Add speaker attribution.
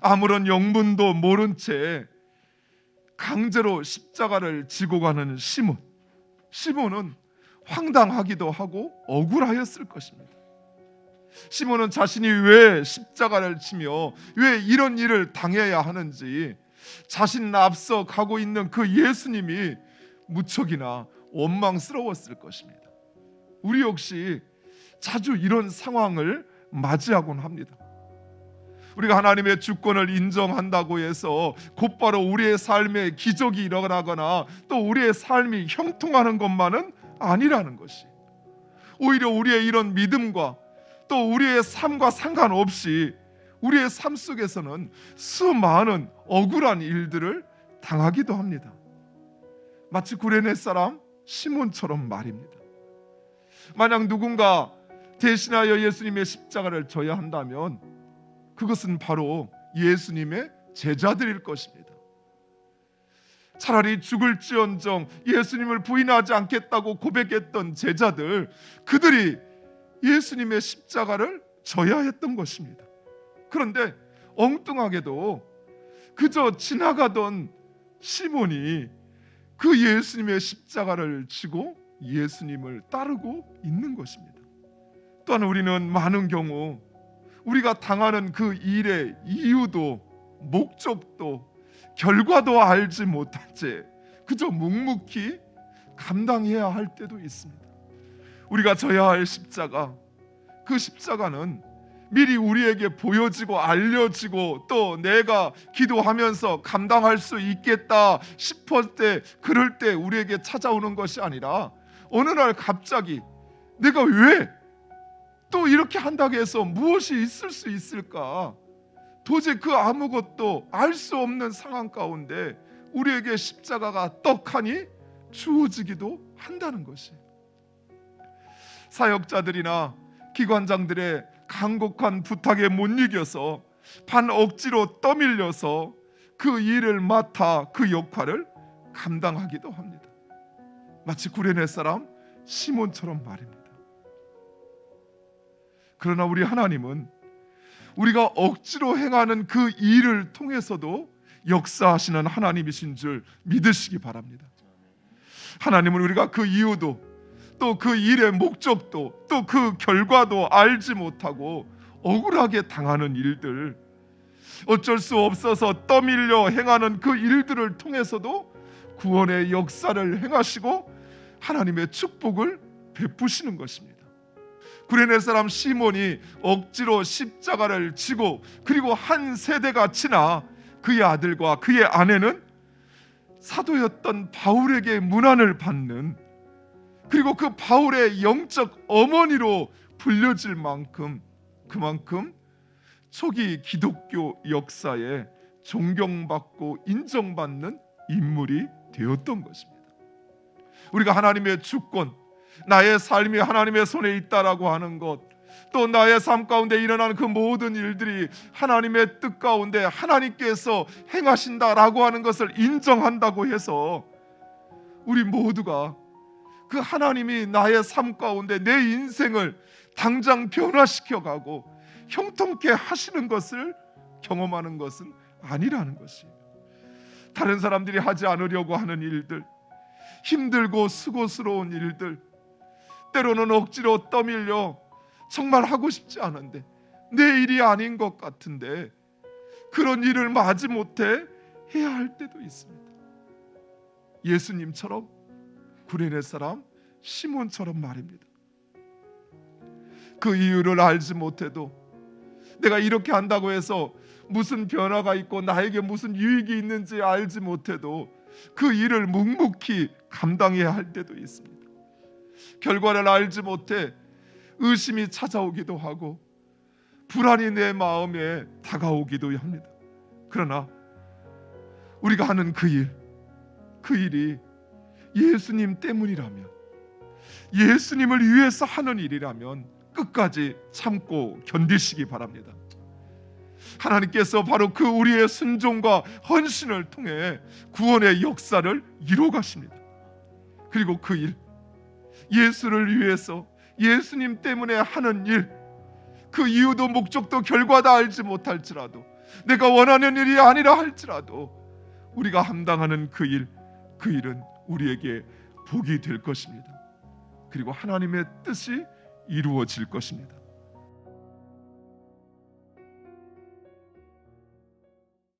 Speaker 1: 아무런 영문도 모른 채 강제로 십자가를 지고 가는 시몬은 황당하기도 하고 억울하였을 것입니다. 시몬은 자신이 왜 십자가를 치며 왜 이런 일을 당해야 하는지, 자신 앞서 가고 있는 그 예수님이 무척이나 원망스러웠을 것입니다. 우리 역시 자주 이런 상황을 맞이하곤 합니다. 우리가 하나님의 주권을 인정한다고 해서 곧바로 우리의 삶에 기적이 일어나거나 또 우리의 삶이 형통하는 것만은 아니라는 것이, 오히려 우리의 이런 믿음과 또 우리의 삶과 상관없이 우리의 삶 속에서는 수많은 억울한 일들을 당하기도 합니다. 마치 구레네 사람 시몬처럼 말입니다. 만약 누군가 대신하여 예수님의 십자가를 져야 한다면 그것은 바로 예수님의 제자들일 것입니다. 차라리 죽을지언정 예수님을 부인하지 않겠다고 고백했던 제자들, 그들이 예수님의 십자가를 져야 했던 것입니다. 그런데 엉뚱하게도 그저 지나가던 시몬이 그 예수님의 십자가를 지고 예수님을 따르고 있는 것입니다. 또한 우리는 많은 경우 우리가 당하는 그 일의 이유도 목적도 결과도 알지 못한 채 그저 묵묵히 감당해야 할 때도 있습니다. 우리가 져야 할 십자가, 그 십자가는 미리 우리에게 보여지고 알려지고 또 내가 기도하면서 감당할 수 있겠다 싶을 때, 그럴 때 우리에게 찾아오는 것이 아니라 어느 날 갑자기 내가 왜 또 이렇게 한다고 해서 무엇이 있을 수 있을까, 도저히 그 아무것도 알 수 없는 상황 가운데 우리에게 십자가가 떡하니 주어지기도 한다는 것이, 사역자들이나 기관장들의 간곡한 부탁에 못 이겨서 반 억지로 떠밀려서 그 일을 맡아 그 역할을 감당하기도 합니다. 마치 구레네 사람 시몬처럼 말입니다. 그러나 우리 하나님은 우리가 억지로 행하는 그 일을 통해서도 역사하시는 하나님이신 줄 믿으시기 바랍니다. 하나님은 우리가 그 이유도 또 그 일의 목적도 또 그 결과도 알지 못하고 억울하게 당하는 일들, 어쩔 수 없어서 떠밀려 행하는 그 일들을 통해서도 구원의 역사를 행하시고 하나님의 축복을 베푸시는 것입니다. 구레네 사람 시몬이 억지로 십자가를 지고 그리고 한 세대가 지나 그의 아들과 그의 아내는 사도였던 바울에게 문안을 받는, 그리고 그 바울의 영적 어머니로 불려질 만큼 그만큼 초기 기독교 역사에 존경받고 인정받는 인물이 되었던 것입니다. 우리가 하나님의 주권, 나의 삶이 하나님의 손에 있다라고 하는 것, 또 나의 삶 가운데 일어나는 그 모든 일들이 하나님의 뜻 가운데 하나님께서 행하신다라고 하는 것을 인정한다고 해서 우리 모두가 그 하나님이 나의 삶 가운데 내 인생을 당장 변화시켜가고 형통케 하시는 것을 경험하는 것은 아니라는 것이에요. 다른 사람들이 하지 않으려고 하는 일들, 힘들고 수고스러운 일들, 때로는 억지로 떠밀려 정말 하고 싶지 않은데 내 일이 아닌 것 같은데 그런 일을 마지못해 해야 할 때도 있습니다. 예수님처럼 구레네 사람 시몬처럼 말입니다. 그 이유를 알지 못해도 내가 이렇게 한다고 해서 무슨 변화가 있고 나에게 무슨 유익이 있는지 알지 못해도 그 일을 묵묵히 감당해야 할 때도 있습니다. 결과를 알지 못해 의심이 찾아오기도 하고 불안이 내 마음에 다가오기도 합니다. 그러나 우리가 하는 그 일이 예수님 때문이라면, 예수님을 위해서 하는 일이라면 끝까지 참고 견디시기 바랍니다. 하나님께서 바로 그 우리의 순종과 헌신을 통해 구원의 역사를 이루어 가십니다. 그리고 그 일, 예수를 위해서 예수님 때문에 하는 일, 그 이유도 목적도 결과도 알지 못할지라도 내가 원하는 일이 아니라 할지라도 우리가 감당하는 그 일은 우리에게 복이 될 것입니다. 그리고 하나님의 뜻이 이루어질 것입니다.